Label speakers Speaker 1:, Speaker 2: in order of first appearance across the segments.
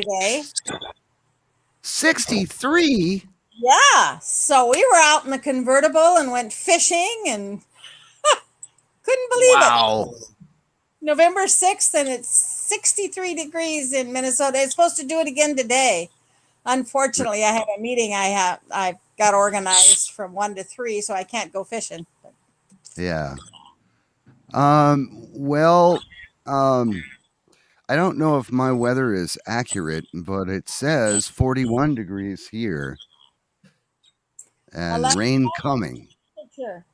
Speaker 1: today.
Speaker 2: 63?
Speaker 1: Yeah, so we were out in the convertible and went fishing and couldn't believe
Speaker 2: Wow.
Speaker 1: it. November 6th and it's 63 degrees in Minnesota. It's supposed to do it again today. Unfortunately, I have a meeting I got organized from 1 to 3, so I can't go fishing.
Speaker 2: Yeah. Well, I don't know if my weather is accurate, but it says 41 degrees here and
Speaker 1: Alexa,
Speaker 2: rain coming.
Speaker 1: sure.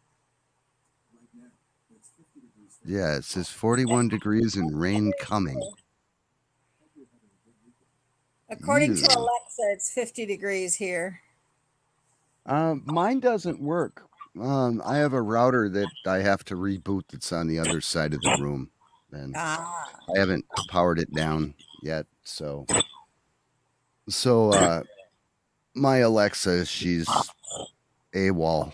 Speaker 2: Yeah, it says 41 degrees and rain coming.
Speaker 1: According to
Speaker 2: Ew.
Speaker 1: Alexa, it's 50 degrees here.
Speaker 2: Mine doesn't work. I have a router that I have to reboot that's on the other side of the room, and
Speaker 1: Ah,
Speaker 2: I haven't powered it down yet. So my Alexa, she's AWOL.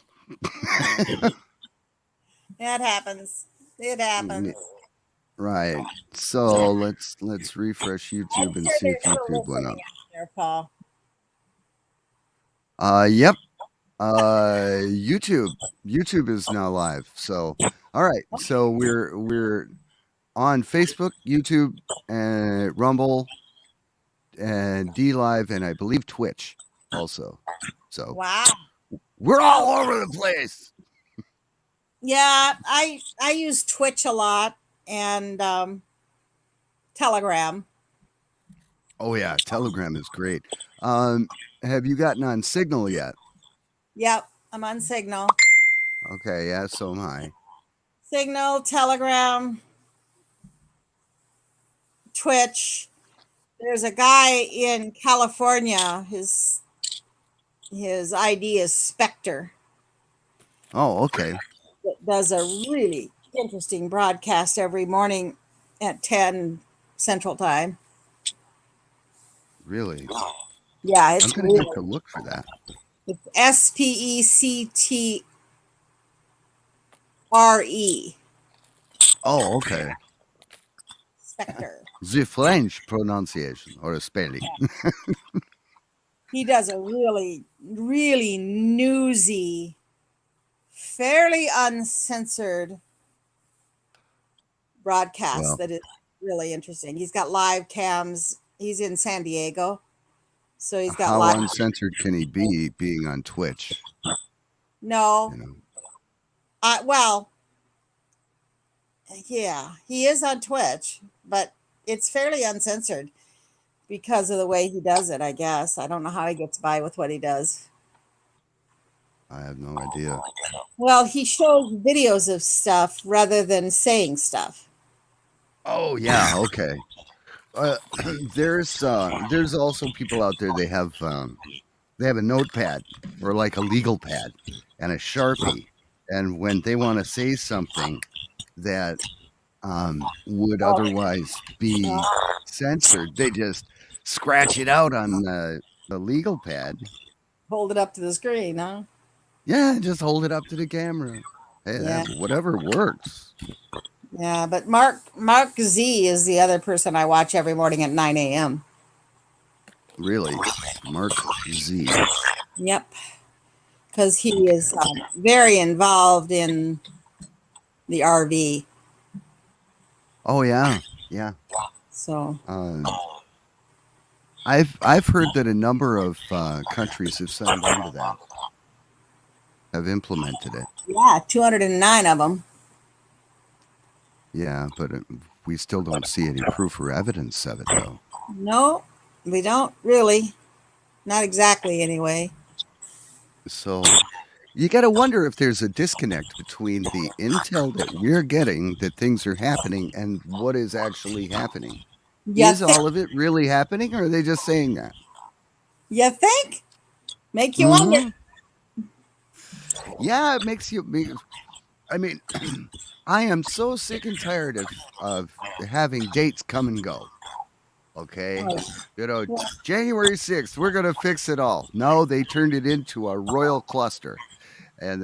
Speaker 1: it happens. It happens.
Speaker 2: Right. So let's refresh YouTube and
Speaker 1: Sure,
Speaker 2: see if
Speaker 1: they're still
Speaker 2: YouTube went
Speaker 1: listening
Speaker 2: up.
Speaker 1: out there, Paul.
Speaker 2: Yep. YouTube is now live. So all right. So we're on Facebook, YouTube, and Rumble, and D Live, and I believe Twitch also. So
Speaker 1: Wow.
Speaker 2: we're all over the place.
Speaker 1: Yeah, I use Twitch a lot and Telegram.
Speaker 2: Oh yeah, Telegram is great. Have you gotten on Signal yet?
Speaker 1: Yep, I'm on Signal.
Speaker 2: Okay, yeah, so am I.
Speaker 1: Signal, Telegram, Twitch. There's a guy in California. His ID is Spectre.
Speaker 2: Oh, okay.
Speaker 1: That does a really interesting broadcast every morning at 10 Central Time.
Speaker 2: Really?
Speaker 1: Yeah,
Speaker 2: I'm
Speaker 1: it's
Speaker 2: gonna
Speaker 1: really
Speaker 2: have to look for that.
Speaker 1: it's SPECTRE.
Speaker 2: Oh, okay.
Speaker 1: Spectre.
Speaker 2: The French pronunciation or spelling.
Speaker 1: He does a really, really newsy, fairly uncensored broadcast
Speaker 2: Well,
Speaker 1: that is really interesting. He's got live cams. He's in San Diego. So he's got
Speaker 2: how
Speaker 1: live.
Speaker 2: uncensored can he be being on Twitch?
Speaker 1: No.
Speaker 2: You know.
Speaker 1: Well, yeah, he is on Twitch, but it's fairly uncensored because of the way he does it, I guess. I don't know how he gets by with what he does.
Speaker 2: I have no idea.
Speaker 1: Well, he shows videos of stuff rather than saying stuff.
Speaker 2: Oh yeah, okay. Uh, there's also people out there. They have a notepad or like a legal pad and a Sharpie, and when they want to say something that would otherwise be censored, they just scratch it out on the legal pad.
Speaker 1: Hold it up to the screen, huh?
Speaker 2: Yeah, just hold it up to the camera. Hey,
Speaker 1: Yeah.
Speaker 2: whatever works.
Speaker 1: Yeah, but Mark Z is the other person I watch every morning at 9 a.m.
Speaker 2: Really, Mark Z.
Speaker 1: Yep, because he is very involved in the RV.
Speaker 2: Oh yeah, yeah.
Speaker 1: So
Speaker 2: I've heard that a number of countries have signed on to that, have implemented it.
Speaker 1: yeah, 209 of them.
Speaker 2: Yeah, but we still don't see any proof or evidence of it, though.
Speaker 1: No, we don't really. Not exactly, anyway.
Speaker 2: So you got to wonder if there's a disconnect between the intel that we're getting that things are happening and what is actually happening.
Speaker 1: You
Speaker 2: Is all of it really happening, or are they just saying that?
Speaker 1: You think? Make you wonder.
Speaker 2: Yeah, it makes you. I mean, I am so sick and tired of having dates come and go. Okay, January 6th, we're gonna fix it all. No, they turned it into a royal cluster, and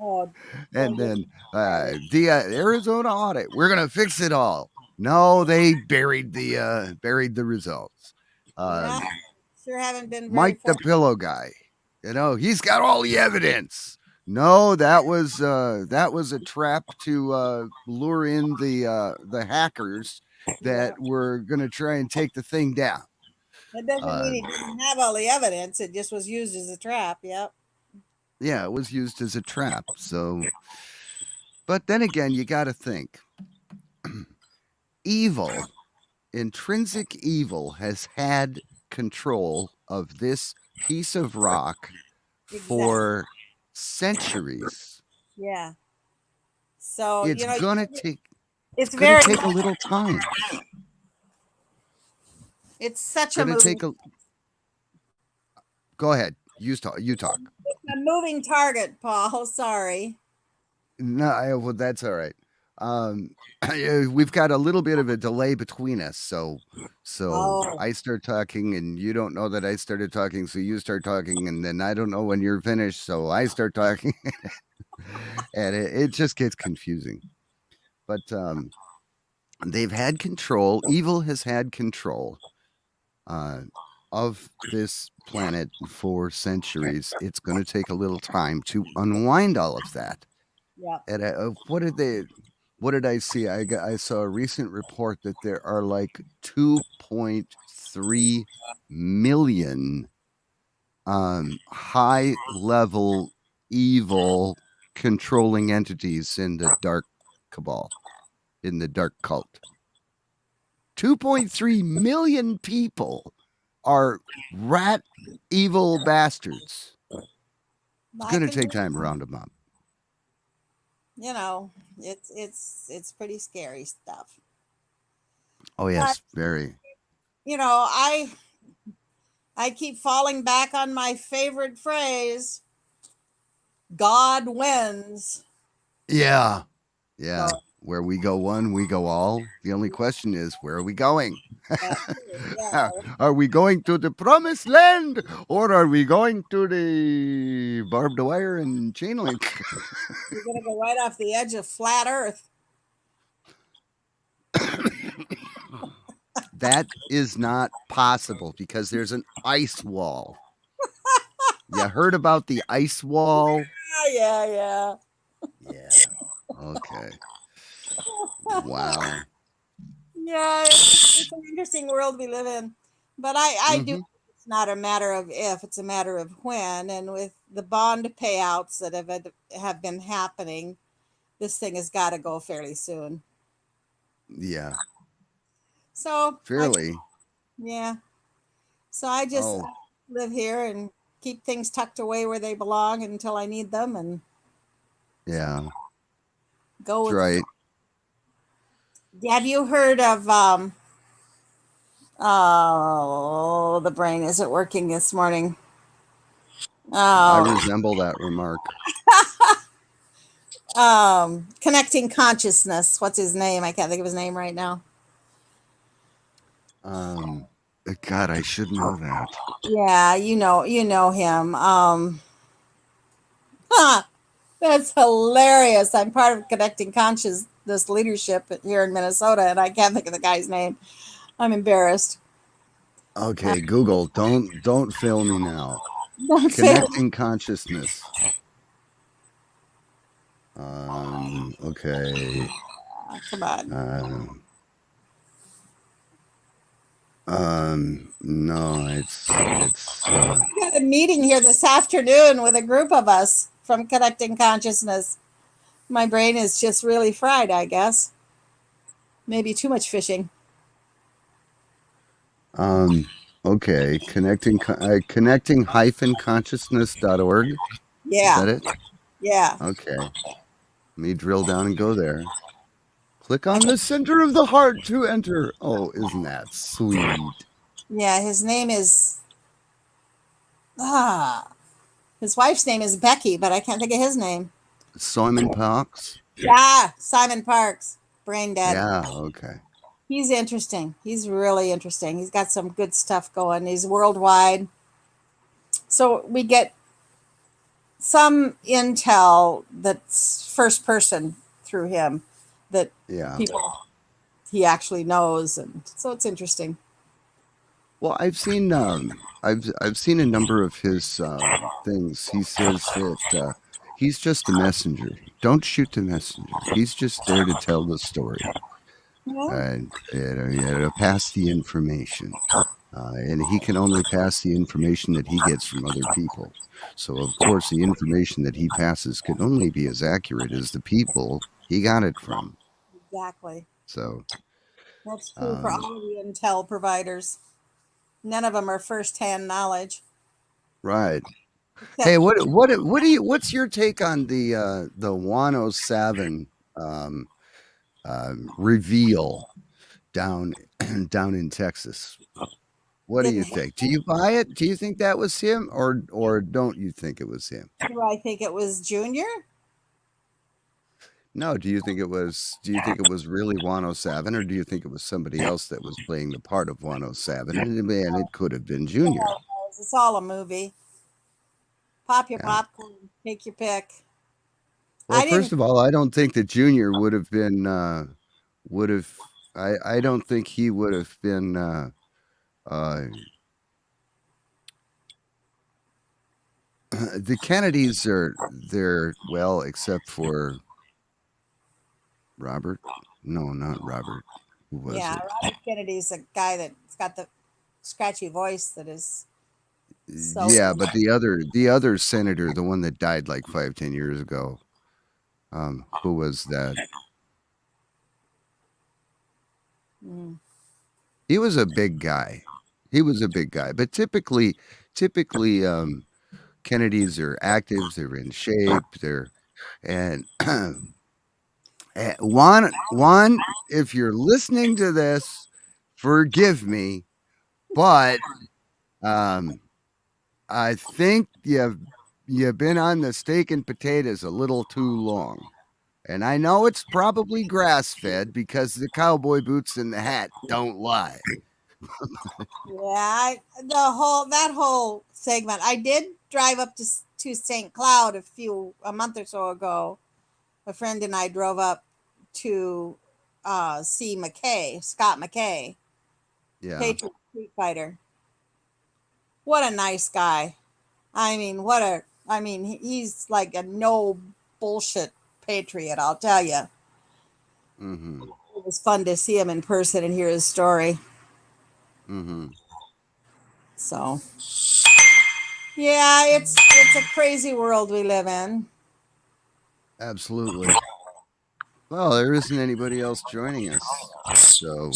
Speaker 1: Oh,
Speaker 2: and then the Arizona audit, we're gonna fix it all. No, they buried the results.
Speaker 1: Yeah, sure haven't been very
Speaker 2: Mike the Pillow Guy, he's got all the evidence. No, that was a trap to lure in the hackers that were going to try and take the thing down.
Speaker 1: That doesn't mean he didn't have all the evidence. It just was used as a trap. Yep.
Speaker 2: Yeah, it was used as a trap. So, but then again, you got to think evil, intrinsic evil has had control of this piece of rock for centuries.
Speaker 1: Yeah. So
Speaker 2: It's gonna take a little time.
Speaker 1: It's such a moving.
Speaker 2: Go ahead. You talk.
Speaker 1: It's a moving target, Paul. Sorry.
Speaker 2: No, well, that's all right. We've got a little bit of a delay between us, so I start talking and you don't know that I started talking, so you start talking, and then I don't know when you're finished, so I start talking, and it just gets confusing. But they've had control. Evil has had control of this planet for centuries. It's going to take a little time to unwind all of that.
Speaker 1: Yeah.
Speaker 2: And what did I see? I saw a recent report that there are like 2.3 million high level evil controlling entities in the dark cabal, in the dark cult. 2.3 million people are rat evil bastards. It's going to take time to round them up.
Speaker 1: It's pretty scary stuff.
Speaker 2: Oh yes, very.
Speaker 1: I keep falling back on my favorite phrase, God wins.
Speaker 2: Yeah. So, where we go one, we go all. The only question is, where are we going? Yeah. Are we going to the promised land, or are we going to the barbed wire and chain link?
Speaker 1: We're going to go right off the edge of flat Earth.
Speaker 2: That is not possible because there's an ice wall. You heard about the ice wall?
Speaker 1: Yeah.
Speaker 2: Okay. Wow.
Speaker 1: Yeah, it's an interesting world we live in. But I do think it's not a matter of if, it's a matter of when. And with the bond payouts that have been happening, this thing has got to go fairly soon.
Speaker 2: Yeah.
Speaker 1: So
Speaker 2: fairly.
Speaker 1: So I just live here and keep things tucked away where they belong until I need them, and go with
Speaker 2: right.
Speaker 1: Have you heard of the brain isn't working this morning.
Speaker 2: I resemble that remark.
Speaker 1: Connecting consciousness. What's his name? I can't think of his name right now.
Speaker 2: God, I should know that.
Speaker 1: Yeah, you know him. That's hilarious. I'm part of Connecting Consciousness leadership here in Minnesota, and I can't think of the guy's name. I'm embarrassed.
Speaker 2: Okay, Google, don't fail me now. Connecting Consciousness. Okay.
Speaker 1: Come on.
Speaker 2: No, it's
Speaker 1: We got a meeting here this afternoon with a group of us from Connecting Consciousness. My brain is just really fried, I guess. Maybe too much fishing.
Speaker 2: Okay, connecting-consciousness.org.
Speaker 1: Yeah.
Speaker 2: Is that it?
Speaker 1: Yeah.
Speaker 2: Okay. Let me drill down and go there. Click on the center of the heart to enter. Oh, isn't that sweet?
Speaker 1: Yeah, his name is his wife's name is Becky, but I can't think of his name.
Speaker 2: Simon Parks?
Speaker 1: Yeah, Simon Parks. Brain dead.
Speaker 2: Yeah, okay.
Speaker 1: He's interesting. He's really interesting. He's got some good stuff going. He's worldwide. So we get some intel that's first person through him that people he actually knows, and so it's interesting.
Speaker 2: Well, I've seen a number of his things. He says that he's just a messenger. Don't shoot the messenger. He's just there to tell the story
Speaker 1: Yeah,
Speaker 2: and to pass the information. And he can only pass the information that he gets from other people. So, of course, the information that he passes can only be as accurate as the people he got it from.
Speaker 1: exactly.
Speaker 2: So,
Speaker 1: That's true for
Speaker 2: um,
Speaker 1: all of the intel providers. None of them are first-hand knowledge,
Speaker 2: right. Hey,
Speaker 1: except
Speaker 2: what's your take on the 107 um, reveal down down in Texas? What do you
Speaker 1: didn't.
Speaker 2: think? Do you buy it? Do you think that was him, or don't you think it was him?
Speaker 1: Do I think it was Junior?
Speaker 2: No, do you think it was really 107, or do you think it was somebody else that was playing the part of 107? And man, it could have been Junior.
Speaker 1: It's all a movie. Pop your
Speaker 2: Yeah.
Speaker 1: popcorn, take your pick.
Speaker 2: Well,
Speaker 1: I
Speaker 2: first
Speaker 1: didn't.
Speaker 2: of all, I don't think that Junior would have been would have I don't think he would have been uh the Kennedys are they're well, except for Robert. No, not Robert. Who was
Speaker 1: Yeah,
Speaker 2: it?
Speaker 1: Robert Kennedy's a guy that's got the scratchy voice that is so.
Speaker 2: Yeah, but the other senator, the one that died like 5, 10 years ago, who was that?
Speaker 1: Mm,
Speaker 2: He was a big guy. He was a big guy. But typically Kennedys are active, they're in shape, they're and Juan, if you're listening to this, forgive me, but um I think you've been on the steak and potatoes a little too long. And I know it's probably grass fed because the cowboy boots and the hat don't lie.
Speaker 1: yeah, that whole segment. I did drive up to St. Cloud a month or so ago. A friend and I drove up to see Scott McKay,
Speaker 2: Yeah.
Speaker 1: Patriot Street Fighter. What a nice guy. I mean, he's like a no bullshit patriot, I'll tell you.
Speaker 2: Mhm.
Speaker 1: It was fun to see him in person and hear his story.
Speaker 2: Mhm.
Speaker 1: So, yeah, it's a crazy world we live in.
Speaker 2: Absolutely. Well, there isn't anybody else joining us. So,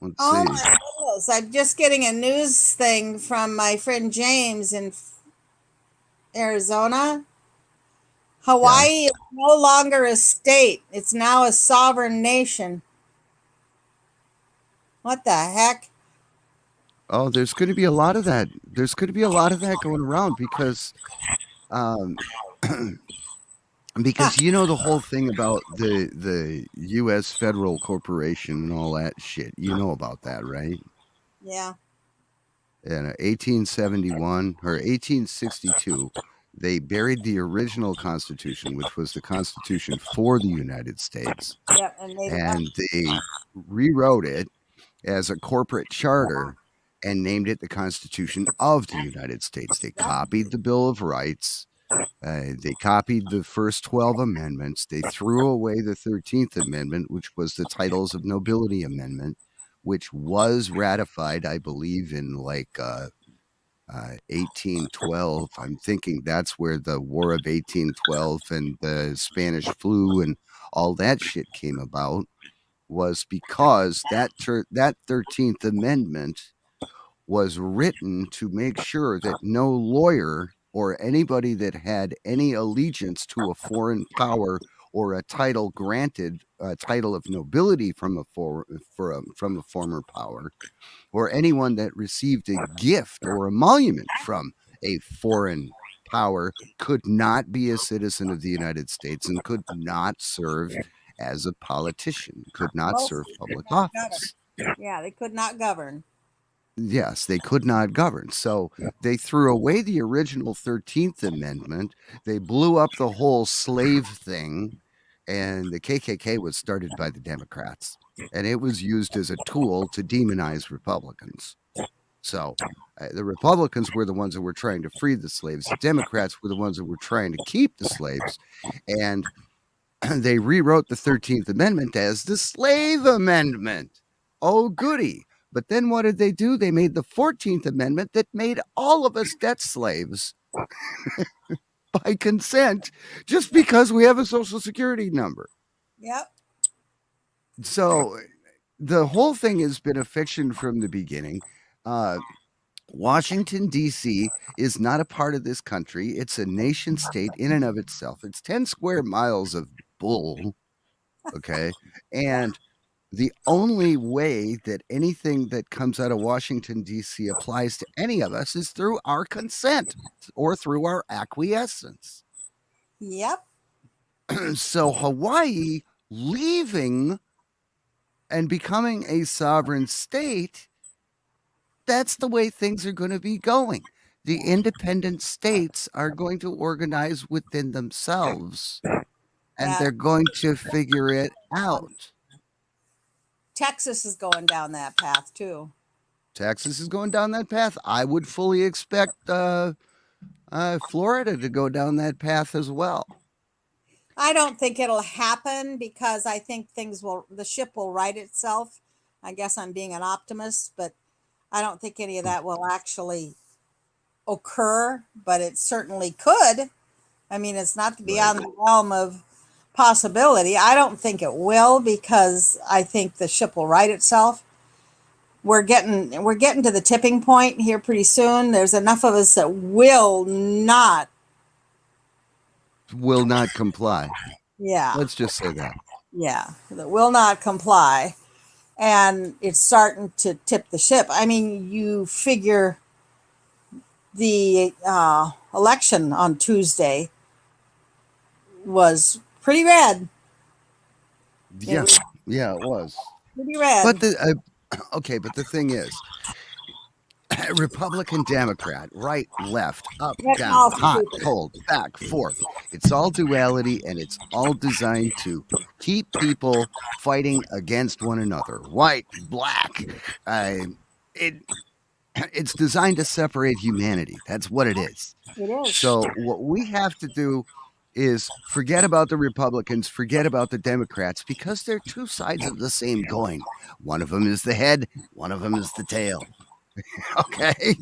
Speaker 2: let's
Speaker 1: Oh
Speaker 2: see.
Speaker 1: my goodness. I'm just getting a news thing from my friend James in Arizona.
Speaker 2: Yeah.
Speaker 1: Hawaii is no longer a state. It's now a sovereign nation. What the heck?
Speaker 2: Oh, there's going to be a lot of that. There's going to be a lot of that going around because um
Speaker 1: Ha,
Speaker 2: because you know the whole thing about the US federal corporation and all that shit. You know about that, right?
Speaker 1: yeah.
Speaker 2: In 1871 or 1862, they buried the original Constitution, which was the Constitution for the United States,
Speaker 1: Yep, and made it up.
Speaker 2: and they rewrote it as a corporate charter and named it the Constitution of the United States. They
Speaker 1: Yep.
Speaker 2: copied the Bill of Rights. They copied the first 12 amendments. They threw away the 13th Amendment, which was the Titles of Nobility Amendment, which was ratified, I believe, in 1812. I'm thinking that's where the War of 1812 and the Spanish flu and all that shit came about, was because that 13th Amendment was written to make sure that no lawyer or anybody that had any allegiance to a foreign power or a title granted a title of nobility from from a former power, or anyone that received a gift or emolument from a foreign power, could not be a citizen of the United States and could not serve as a politician, could not serve
Speaker 1: Mostly could
Speaker 2: public
Speaker 1: not
Speaker 2: office.
Speaker 1: govern. Yeah, they could not govern.
Speaker 2: Yes, they could not govern. So they threw away the original 13th Amendment. They blew up the whole slave thing. And the KKK was started by the Democrats. and it was used as a tool to demonize Republicans. So the Republicans were the ones that were trying to free the slaves. The Democrats were the ones that were trying to keep the slaves. And they rewrote the 13th Amendment as the Slave Amendment. Oh, goody. But then what did they do? They made the 14th Amendment that made all of us debt slaves by consent just because we have a Social Security number.
Speaker 1: Yep.
Speaker 2: So the whole thing has been a fiction from the beginning. Washington, D.C. is not a part of this country. It's a nation state in and of itself. It's 10 square miles of bull. Okay. And the only way that anything that comes out of Washington, D.C. applies to any of us is through our consent or through our acquiescence.
Speaker 1: Yep.
Speaker 2: So Hawaii leaving and becoming a sovereign state, that's the way things are going to be going. The independent states are going to organize within themselves, and they're going to figure it out.
Speaker 1: Texas is going down that path too.
Speaker 2: Texas is going down that path. I would fully expect Florida to go down that path as well.
Speaker 1: I don't think it'll happen because I think the ship will right itself. I guess I'm being an optimist, but I don't think any of that will actually occur, but it certainly could. I mean, it's not beyond the realm of possibility. I don't think it will because I think the ship will right itself. We're getting to the tipping point here pretty soon. There's enough of us that will not
Speaker 2: comply.
Speaker 1: Yeah.
Speaker 2: Let's just say that.
Speaker 1: Yeah, that will not comply. And it's starting to tip the ship. I mean, you figure the election on Tuesday was pretty red.
Speaker 2: Yeah, it was
Speaker 1: pretty red.
Speaker 2: But but the thing is, Republican, Democrat, right, left, up, down, hot, cold, back, forth. It's all duality, and it's all designed to keep people fighting against one another. White, black. It's designed to separate humanity. That's what it is.
Speaker 1: It is.
Speaker 2: So what we have to do is forget about the Republicans, forget about the Democrats, because they're two sides of the same coin. One of them is the head, one of them is the tail. Okay,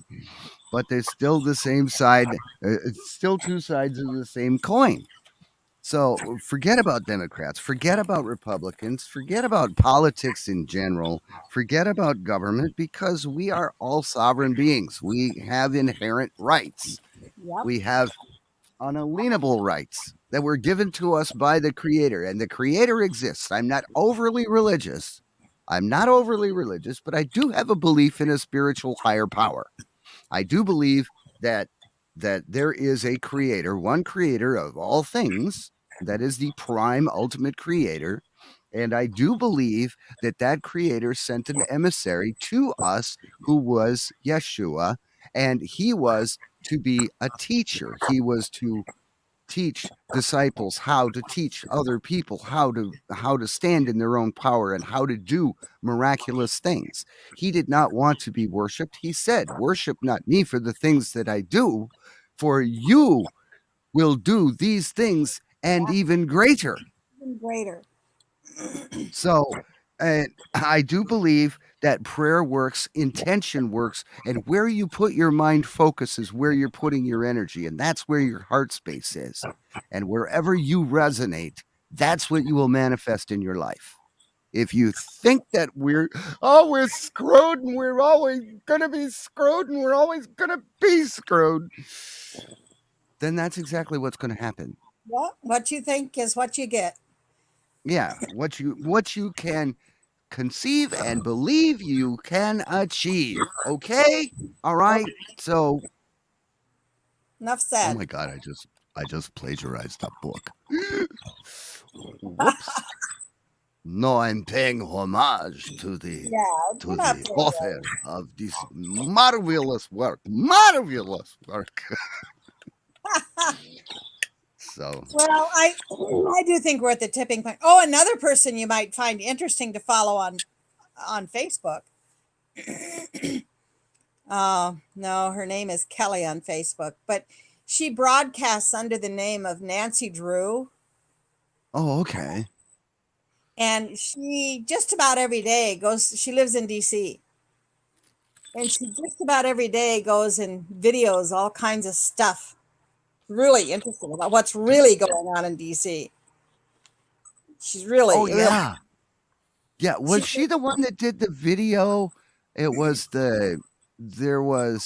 Speaker 2: but they're still the same side. It's still two sides of the same coin. So forget about Democrats, forget about Republicans, forget about politics in general, forget about government, because we are all sovereign beings. We have inherent rights.
Speaker 1: Yep.
Speaker 2: We have unalienable rights that were given to us by the Creator, and the Creator exists. I'm not overly religious, but I do have a belief in a spiritual higher power. I do believe that there is a creator, one creator of all things, that is the prime ultimate creator. And I do believe that creator sent an emissary to us who was Yeshua, and he was to be a teacher. He was to teach disciples how to teach other people how to stand in their own power and how to do miraculous things. He did not want to be worshiped. He said, "Worship not me for the things that I do, for you will do these things and even greater."
Speaker 1: Even greater.
Speaker 2: So I do believe that prayer works, intention works, and where you put your mind focus is where you're putting your energy, and that's where your heart space is. And wherever you resonate, that's what you will manifest in your life. If you think that we're screwed and we're always going to be screwed and we're always going to be screwed, then that's exactly what's going to happen.
Speaker 1: Well, what you think is what you get.
Speaker 2: Yeah, what you can conceive and believe, you can achieve. Okay? All right. So
Speaker 1: enough said.
Speaker 2: Oh my God, I just plagiarized that book. Whoops. No, I'm paying homage to the author of this marvelous work. Marvelous work. So,
Speaker 1: Well, I do think we're at the tipping point. Oh, another person you might find interesting to follow on Facebook. No, her name is Kelly on Facebook, but she broadcasts under the name of Nancy Drew.
Speaker 2: oh, okay.
Speaker 1: And she just about every day goes, she lives in DC. And she just about every day goes and videos all kinds of stuff. Really interesting about what's really going on in DC. She's
Speaker 2: Oh,
Speaker 1: really, really,
Speaker 2: yeah. Yeah. Was
Speaker 1: she's,
Speaker 2: she the one that did the video? It was there was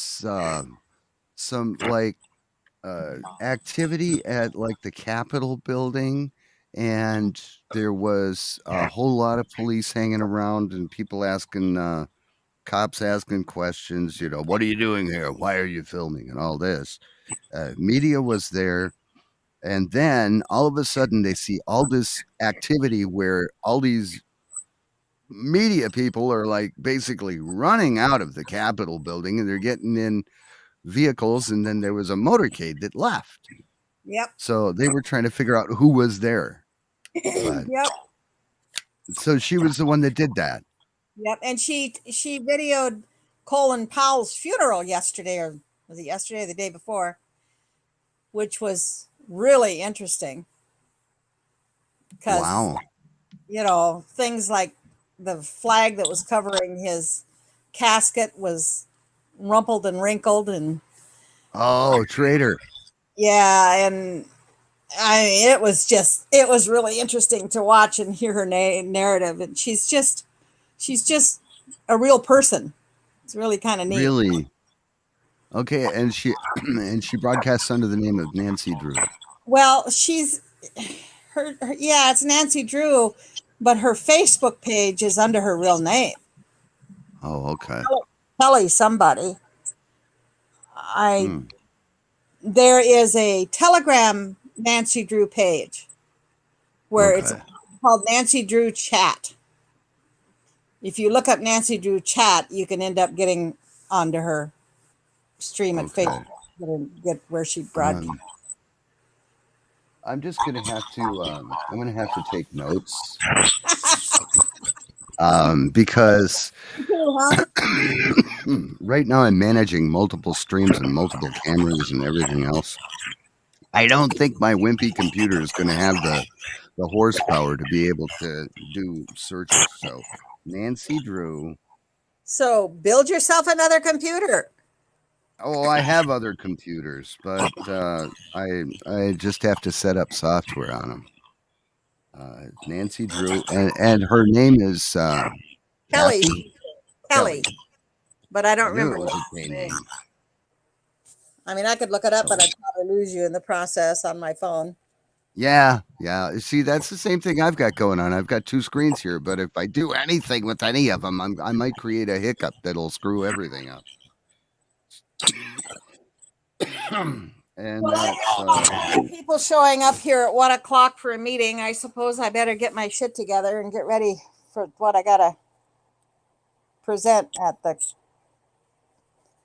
Speaker 2: some like activity at like the Capitol building, and there was a whole lot of police hanging around and people asking, cops asking questions, what are you doing here? Why are you filming? And all this. Media was there. And then all of a sudden they see all this activity where all these media people are like basically running out of the Capitol building and they're getting in vehicles. And then there was a motorcade that left.
Speaker 1: yep,
Speaker 2: So they were trying to figure out who was there. But
Speaker 1: yep,
Speaker 2: so she was the one that did that.
Speaker 1: yep. And she videoed Colin Powell's funeral yesterday, or was it yesterday or the day before, which was really interesting because,
Speaker 2: Wow.
Speaker 1: things like the flag that was covering his casket was rumpled and wrinkled, and
Speaker 2: Oh, traitor.
Speaker 1: yeah, and I mean, it was really interesting to watch and hear her narrative, and she's just a real person. It's really kind of neat.
Speaker 2: Really? Okay, and she and she broadcasts under the name of Nancy Drew.
Speaker 1: Well, she's yeah, it's Nancy Drew, but her Facebook page is under her real name,
Speaker 2: Oh, okay.
Speaker 1: Kelly somebody. I
Speaker 2: Hmm.
Speaker 1: There is a Telegram Nancy Drew page where it's
Speaker 2: Okay.
Speaker 1: called Nancy Drew Chat. If you look up Nancy Drew Chat, you can end up getting onto her stream at
Speaker 2: Okay.
Speaker 1: Facebook and get where she broadcasts.
Speaker 2: I'm just gonna have to. I'm gonna have to take notes because right now I'm managing multiple streams and multiple cameras and everything else. I don't think my wimpy computer is going to have the horsepower to be able to do searches. So, Nancy Drew.
Speaker 1: So build yourself another computer.
Speaker 2: Oh, I have other computers, but I just have to set up software on them. Nancy Drew, and her name is
Speaker 1: Kelly.
Speaker 2: Kathy?
Speaker 1: Kelly. But I don't
Speaker 2: I knew
Speaker 1: remember
Speaker 2: it was
Speaker 1: what
Speaker 2: a gay
Speaker 1: her
Speaker 2: name.
Speaker 1: name. I mean, I could look it up, but I'd probably lose you in the process on my phone.
Speaker 2: Yeah. See, that's the same thing I've got going on. I've got two screens here, but if I do anything with any of them, I might create a hiccup that'll screw everything up. And that's
Speaker 1: People showing up here at 1:00 for a meeting. I suppose I better get my shit together and get ready for what I gotta present at the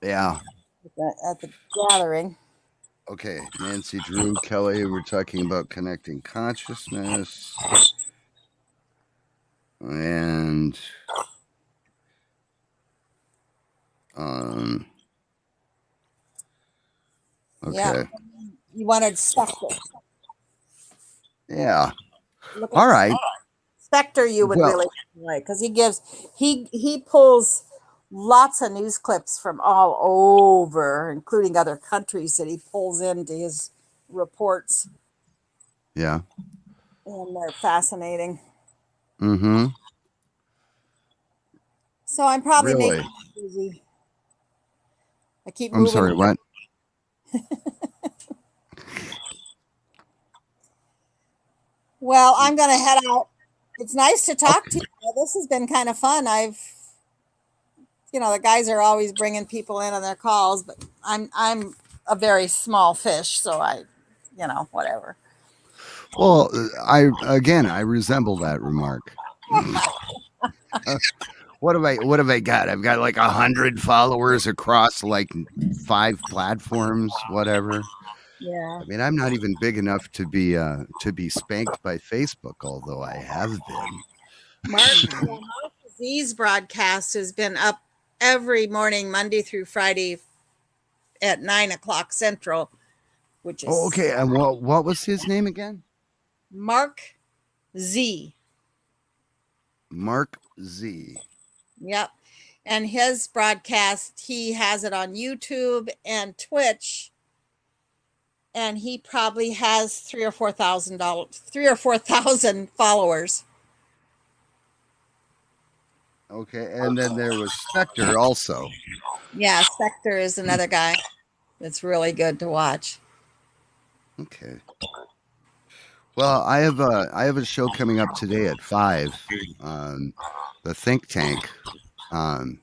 Speaker 2: yeah.
Speaker 1: at the gathering.
Speaker 2: Okay, Nancy Drew, Kelly, we're talking about connecting consciousness. And okay.
Speaker 1: Yeah. You wanted Spectre.
Speaker 2: Yeah.
Speaker 1: Look
Speaker 2: All
Speaker 1: at
Speaker 2: right.
Speaker 1: Spectre you would
Speaker 2: Well-
Speaker 1: really like, because he pulls lots of news clips from all over, including other countries that he pulls into his reports,
Speaker 2: Yeah.
Speaker 1: and they're fascinating.
Speaker 2: Mm-hmm.
Speaker 1: So I'm probably
Speaker 2: Really?
Speaker 1: making it busy. I keep
Speaker 2: I'm
Speaker 1: moving.
Speaker 2: sorry, what?
Speaker 1: Well, I'm going to head out. It's nice to talk to you. This has been kind of fun. The guys are always bringing people in on their calls, but I'm a very small fish, so whatever.
Speaker 2: Well, I resemble that remark. What have I got? I've got like 100 followers across like 5 platforms, whatever.
Speaker 1: Yeah.
Speaker 2: I mean, I'm not even big enough to be spanked by Facebook, although I have been.
Speaker 1: Mark Z's broadcast has been up every morning, Monday through Friday at 9 o'clock Central, which
Speaker 2: Oh,
Speaker 1: is
Speaker 2: okay. And what was his name again?
Speaker 1: Mark Z.
Speaker 2: Mark Z.
Speaker 1: Yep. And his broadcast, he has it on YouTube and Twitch. And he probably has $3,000 or 4,000 followers.
Speaker 2: Okay, and then there was Spectre also.
Speaker 1: Yeah, Spectre is another guy that's really good to watch.
Speaker 2: Okay. Well, I have a show coming up today at 5, the Think Tank, um,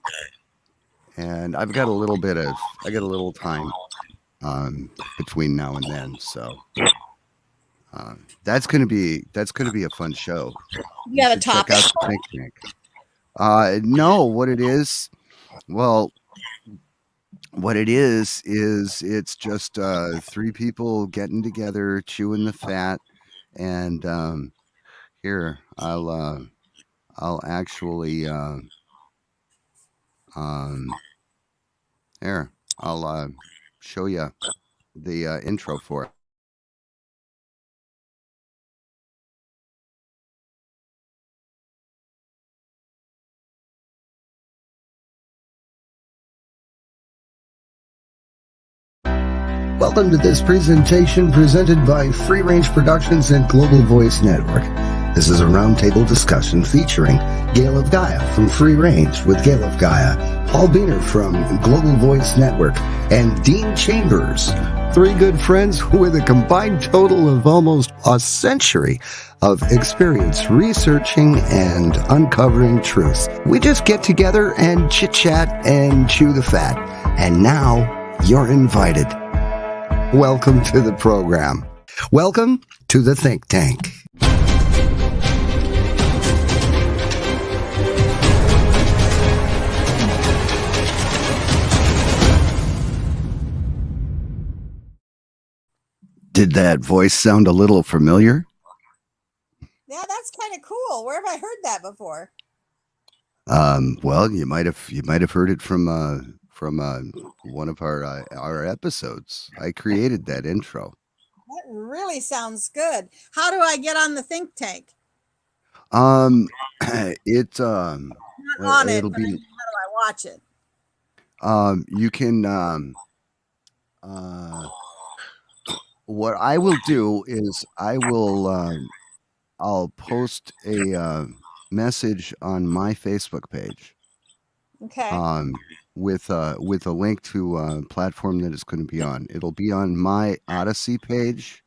Speaker 2: and I got a little time between now and then, so that's gonna be a fun show.
Speaker 1: You
Speaker 2: You
Speaker 1: have a
Speaker 2: should check
Speaker 1: topic?
Speaker 2: out the Think Tank. No, what it is, well, what it is it's just 3 people getting together, chewing the fat, and here I'll actually um, here I'll show you the intro for it. Welcome to this presentation presented by Free Range Productions and Global Voice Network. This is a roundtable discussion featuring Gail of Gaia from Free Range with Gail of Gaia, Paul Beener from Global Voice Network, and Dean Chambers. 3 good friends with a combined total of almost a century of experience researching and uncovering truth. We just get together and chit-chat and chew the fat. And now you're invited. Welcome to the program. Welcome to the Think Tank. Did that voice sound a little familiar?
Speaker 1: Yeah, that's kind of cool. Where have I heard that before?
Speaker 2: Well, you might have heard it from one of our episodes. I created that intro.
Speaker 1: That really sounds good. How do I get on the think tank?
Speaker 2: Um,
Speaker 1: Not on it,
Speaker 2: it'll
Speaker 1: but I
Speaker 2: be
Speaker 1: mean, how do I watch it?
Speaker 2: you can what I will do is I'll post a message on my Facebook page.
Speaker 1: Okay.
Speaker 2: With a link to a platform that it's going to be on. It'll be on my Odyssey page,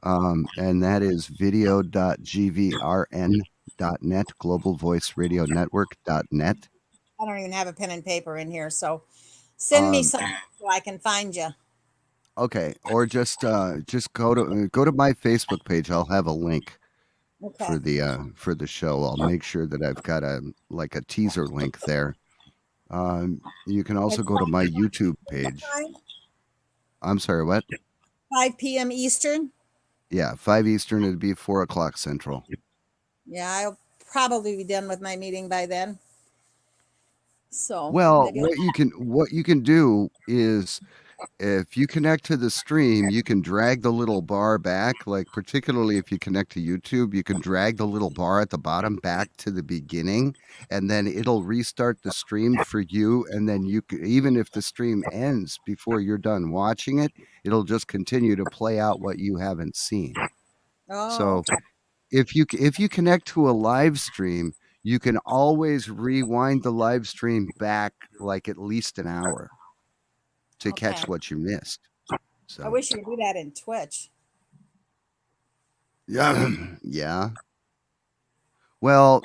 Speaker 2: and that is video.gvrn.net, Global Voice Radio Network.net.
Speaker 1: I don't even have a pen and paper in here, so send me something so I can find you.
Speaker 2: Okay, or just go to my Facebook page. I'll have a link
Speaker 1: Okay.
Speaker 2: for the show. I'll make sure that I've got a teaser link there. You can also go to my YouTube page. I'm sorry, what?
Speaker 1: 5 p.m. Eastern?
Speaker 2: Yeah, 5 Eastern, it'd be 4 o'clock Central.
Speaker 1: Yeah, I'll probably be done with my meeting by then. So
Speaker 2: Well,
Speaker 1: maybe
Speaker 2: what you can do is if you connect to the stream, you can drag the little bar back, like particularly if you connect to YouTube, you can drag the little bar at the bottom back to the beginning, and then it'll restart the stream for you. And then even if the stream ends before you're done watching it, it'll just continue to play out what you haven't seen. So
Speaker 1: okay.
Speaker 2: if you connect to a live stream, you can always rewind the live stream back like at least an hour to catch what you missed. So
Speaker 1: I wish you could do that in Twitch.
Speaker 2: yeah, yeah. Well,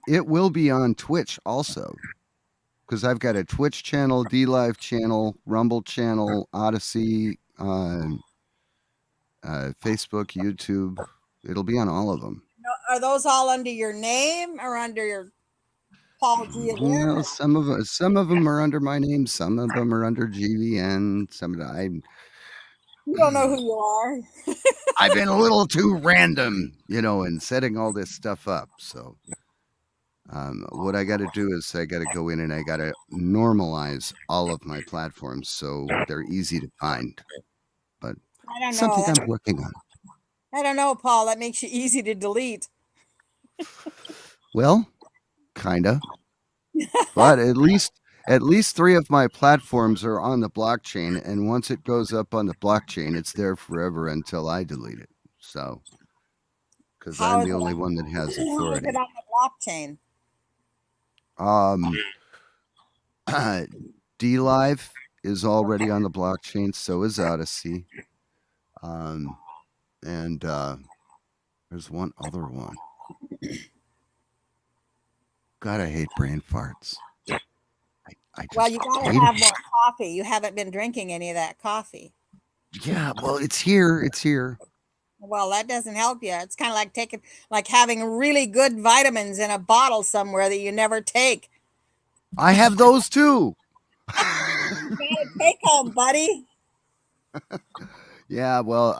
Speaker 2: it will be on Twitch also, because I've got a Twitch channel, D Live channel, Rumble channel, Odyssey, Facebook, YouTube. It'll be on all of them.
Speaker 1: Are those all under your name or under your Paul GVN?
Speaker 2: Some of them are under my name. Some of them are under GVN.
Speaker 1: You don't know who you are.
Speaker 2: I've been a little too random, in setting all this stuff up. So what I got to do is I got to go in and I got to normalize all of my platforms so they're easy to find. But
Speaker 1: I don't know.
Speaker 2: something I'm working on.
Speaker 1: I don't know, Paul. That makes you easy to delete.
Speaker 2: Well, kinda. But at least 3 of my platforms are on the blockchain, and once it goes up on the blockchain, it's there forever until I delete it. So, because
Speaker 1: How
Speaker 2: I'm
Speaker 1: is
Speaker 2: the
Speaker 1: it?
Speaker 2: only one that has
Speaker 1: How is
Speaker 2: authority.
Speaker 1: it on the blockchain?
Speaker 2: Um, DLive is already on the blockchain, so is Odyssey. And there's one other one. God, I hate brain farts. I
Speaker 1: Well,
Speaker 2: just
Speaker 1: you got to
Speaker 2: hate
Speaker 1: have
Speaker 2: them.
Speaker 1: more coffee. You haven't been drinking any of that coffee.
Speaker 2: Yeah, well, it's here. It's here.
Speaker 1: Well, that doesn't help you. It's kind of like having really good vitamins in a bottle somewhere that you never take.
Speaker 2: I have those too.
Speaker 1: You gotta take them, buddy.
Speaker 2: Yeah, well,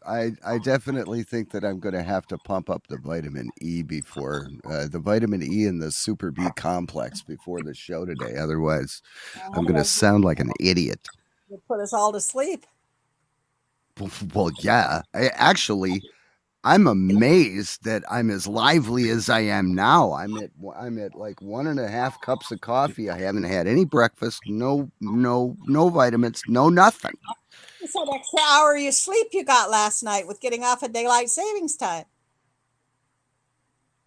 Speaker 2: I definitely think that I'm going to have to pump up the vitamin E before the vitamin E and the Super B complex before the show today. Otherwise, I'm going to
Speaker 1: Otherwise,
Speaker 2: sound like an idiot.
Speaker 1: you put us all to sleep.
Speaker 2: Well, yeah. I'm amazed that I'm as lively as I am now. I'm at like 1.5 cups of coffee. I haven't had any breakfast, no vitamins, no nothing.
Speaker 1: It's that extra hour you sleep you got last night with getting off of daylight savings time.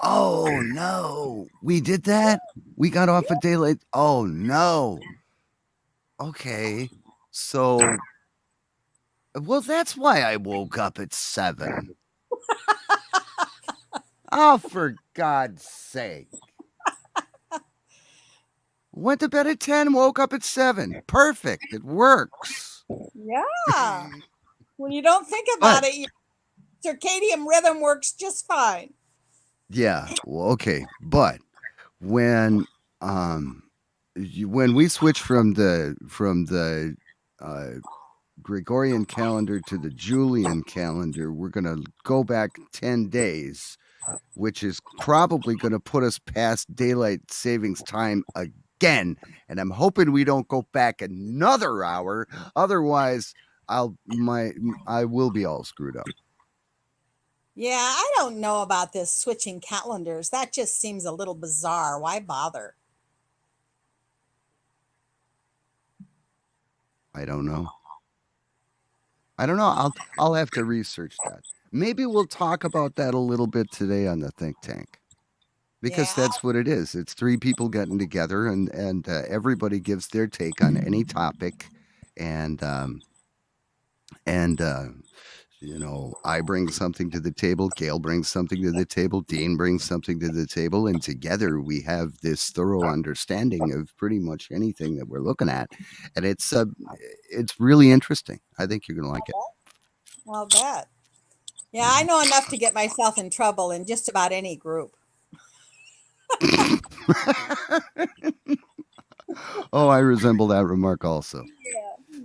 Speaker 2: Oh no, we did that. We got off a daylight. Oh no. Okay, so well, that's why I woke up at 7. Oh, for God's sake. Went to bed at 10, woke up at 7. Perfect. It works.
Speaker 1: Yeah. When you don't think
Speaker 2: But
Speaker 1: about it, your circadian rhythm works just fine.
Speaker 2: yeah, well, okay. But when when we switch from the uh Gregorian calendar to the Julian calendar, we're going to go back 10 days, which is probably going to put us past daylight savings time again. And I'm hoping we don't go back another hour. Otherwise, I will be all screwed up.
Speaker 1: Yeah, I don't know about this switching calendars. That just seems a little bizarre. Why bother?
Speaker 2: I don't know. I don't know. I'll have to research that. Maybe we'll talk about that a little bit today on the think tank. Because
Speaker 1: Yeah,
Speaker 2: that's what it is. It's 3 people getting together, and everybody gives their take on any topic, and and I bring something to the table. Gail brings something to the table. Dean brings something to the table, and together we have this thorough understanding of pretty much anything that we're looking at, and it's really interesting. I think you're gonna like it.
Speaker 1: I'll bet. Yeah, I know enough to get myself in trouble in just about any group.
Speaker 2: Oh, I resemble that remark also.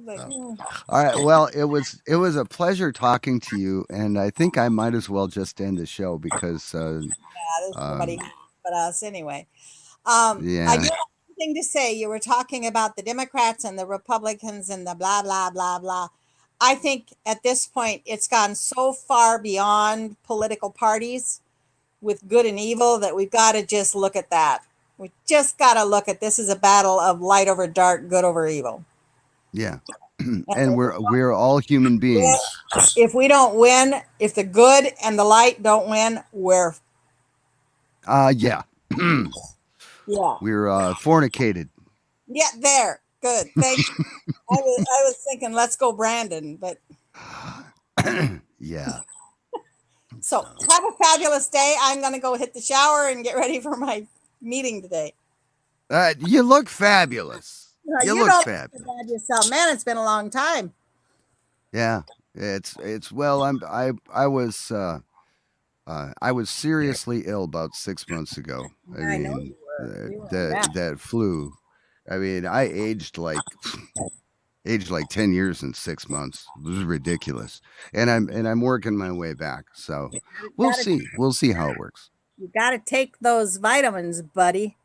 Speaker 1: But,
Speaker 2: All right. Well, it was a pleasure talking to you, and I think I might as well just end the show because
Speaker 1: there's nobody
Speaker 2: um,
Speaker 1: but us anyway. I do
Speaker 2: yeah,
Speaker 1: have something to say. You were talking about the Democrats and the Republicans and the blah, blah, blah, blah. I think at this point, it's gone so far beyond political parties with good and evil that we've got to just look at that. We just got to look at this as a battle of light over dark, good over evil.
Speaker 2: yeah,
Speaker 1: And
Speaker 2: and we're all human beings.
Speaker 1: if we don't win, if the good and the light don't win, we're
Speaker 2: Yeah,
Speaker 1: yeah,
Speaker 2: we're fornicated.
Speaker 1: yeah, there. Good. Thank you. I was thinking, let's go, Brandon. But
Speaker 2: Yeah.
Speaker 1: so have a fabulous day. I'm going to go hit the shower and get ready for my meeting today.
Speaker 2: You look fabulous. You
Speaker 1: You
Speaker 2: look
Speaker 1: don't look
Speaker 2: fabulous.
Speaker 1: so bad yourself, man. It's been a long time.
Speaker 2: Yeah, it's well. I was seriously ill about 6 months ago. I
Speaker 1: I know
Speaker 2: mean,
Speaker 1: you were. You were a
Speaker 2: that
Speaker 1: mess.
Speaker 2: that flu. I mean, I aged like aged like 10 years in 6 months. It was ridiculous. And I'm working my way back. So we'll
Speaker 1: Gotta,
Speaker 2: see. We'll see how it works.
Speaker 1: you gotta take those vitamins, buddy.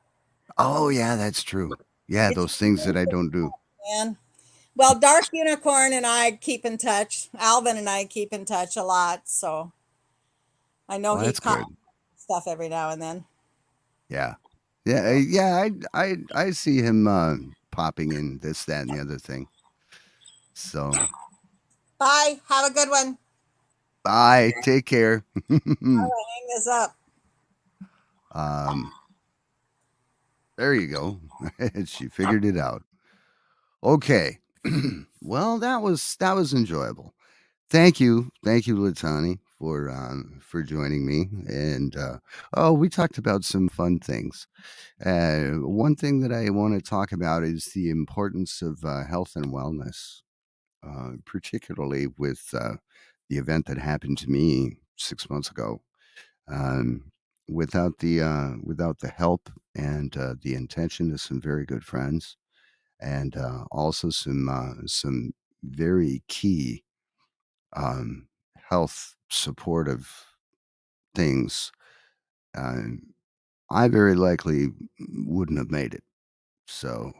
Speaker 2: Oh yeah, that's true. Yeah,
Speaker 1: It's
Speaker 2: those things that I don't do.
Speaker 1: man. Well, Dark Unicorn and I keep in touch. Alvin and I keep in touch a lot, so I know
Speaker 2: Well,
Speaker 1: he
Speaker 2: that's
Speaker 1: comments
Speaker 2: good.
Speaker 1: stuff every now and then.
Speaker 2: Yeah. Yeah, yeah, I see him popping in this, that, and the other thing. So
Speaker 1: Bye. Have a good one.
Speaker 2: bye. Take care.
Speaker 1: Hang this up.
Speaker 2: um there you go. She figured it out. Okay. Well, that was enjoyable. Thank you, Latani, for joining me. And oh, we talked about some fun things. One thing that I want to talk about is the importance of health and wellness, particularly with the event that happened to me 6 months ago. Um, without the help and the intention of some very good friends, and also some very key um, health supportive things, um, I very likely wouldn't have made it. So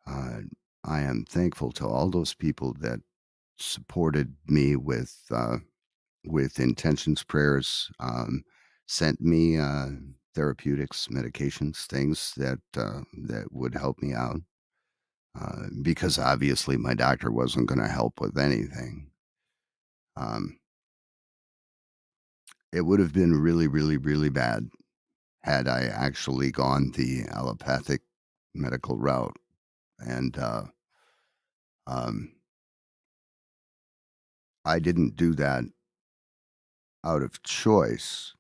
Speaker 2: uh, I am thankful to all those people that supported me with intentions, prayers, sent me therapeutics, medications, things that would help me out. Because obviously my doctor wasn't going to help with anything. Um, it would have been really, really, really bad had I actually gone the allopathic medical route. And um, I didn't do that out of choice.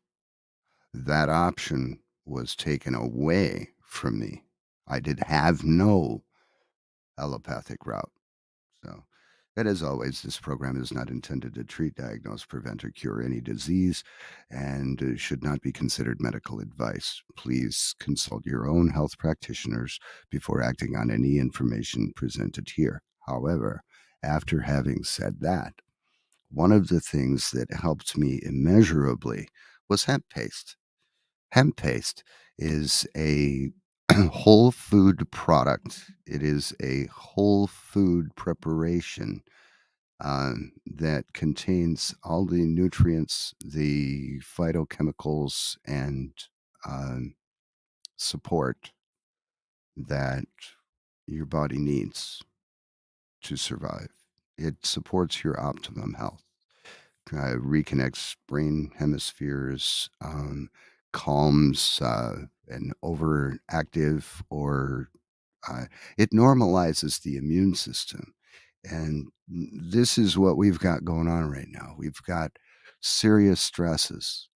Speaker 2: That option was taken away from me. I did have no allopathic route. So, and as always, this program is not intended to treat, diagnose, prevent, or cure any disease and should not be considered medical advice. Please consult your own health practitioners before acting on any information presented here. However, after having said that, one of the things that helped me immeasurably was hemp paste. Hemp paste is a whole food product. It is a whole food preparation that contains all the nutrients, the phytochemicals, and um, support that your body needs to survive. It supports your optimum health, reconnects brain hemispheres, calms an overactive or it normalizes the immune system. And this is what we've got going on right now. We've got serious stresses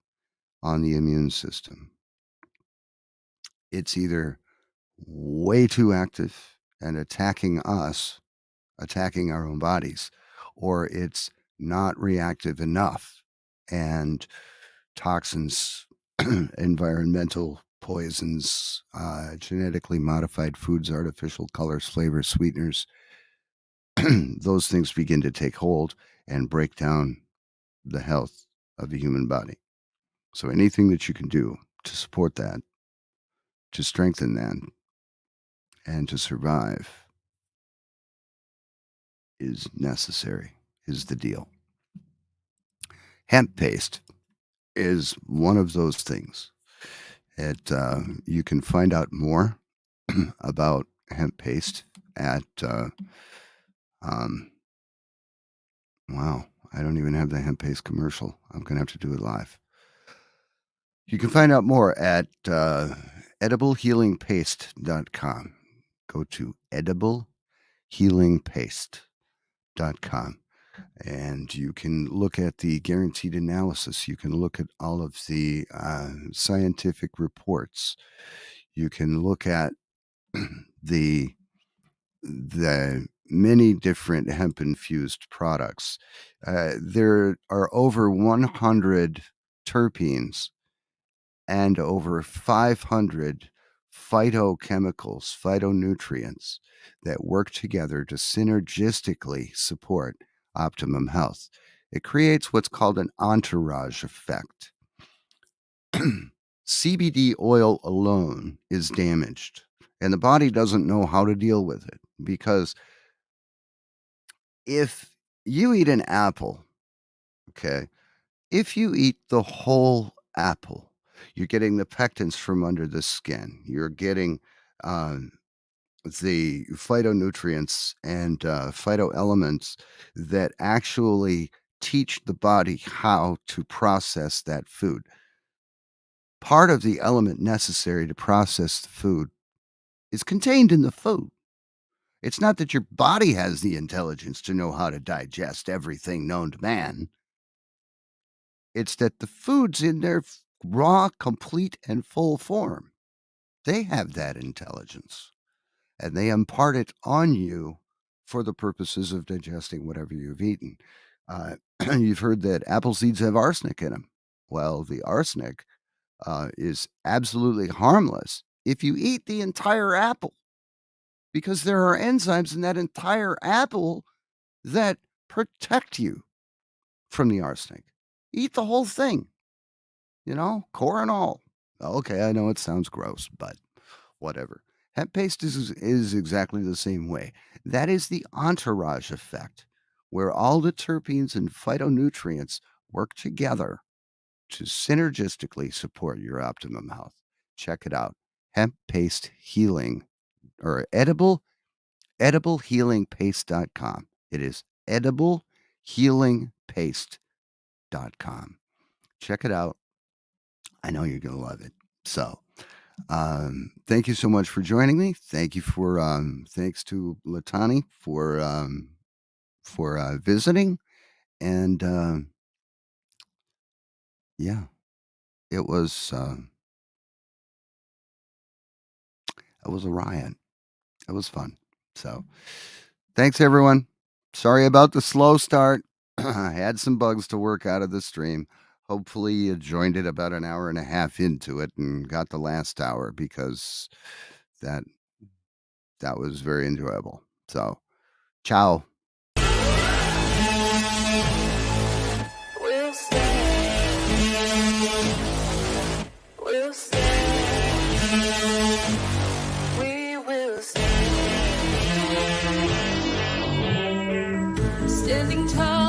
Speaker 2: on the immune system. It's either way too active and attacking us, attacking our own bodies, or it's not reactive enough and toxins, environmental poisons, genetically modified foods, artificial colors, flavors, sweeteners, those things begin to take hold and break down the health of the human body. So anything that you can do to support that, to strengthen that, and to survive is necessary, is the deal. Hemp paste is one of those things. You can find out more about hemp paste at, um, wow, I don't even have the hemp paste commercial. I'm going to have to do it live. You can find out more at ediblehealingpaste.com. Go to ediblehealingpaste.com and you can look at the guaranteed analysis. You can look at all of the scientific reports. You can look at the many different hemp infused products. There are over 100 terpenes and over 500 phytochemicals, phytonutrients that work together to synergistically support optimum health. It creates what's called an entourage effect. CBD oil alone is damaged, and the body doesn't know how to deal with it, because if you eat an apple, okay, if you eat the whole apple, you're getting the pectins from under the skin. You're getting the phytonutrients and phytoelements that actually teach the body how to process that food. Part of the element necessary to process the food is contained in the food. It's not that your body has the intelligence to know how to digest everything known to man. It's that the foods in their raw, complete, and full form, they have that intelligence, and they impart it on you for the purposes of digesting whatever you've eaten. You've heard that apple seeds have arsenic in them. Well, the arsenic is absolutely harmless if you eat the entire apple, because there are enzymes in that entire apple that protect you from the arsenic. Eat the whole thing, core and all. Okay, I know it sounds gross, but whatever. Hemp paste is exactly the same way. That is the entourage effect, where all the terpenes and phytonutrients work together to synergistically support your optimum health. Check it out. Hemp paste healing, or ediblehealingpaste.com. It is ediblehealingpaste.com. Check it out. I know you're going to love it. So, thank you so much for joining me. Thank you for thanks to Latani for visiting, and yeah, it was a riot. It was fun. So, thanks everyone. Sorry about the slow start. I had some bugs to work out of the stream. Hopefully you joined it about an hour and a half into it and got the last hour, because that was very enjoyable. So, ciao.
Speaker 3: We'll stand. We'll stand. We will stand. Standing tall.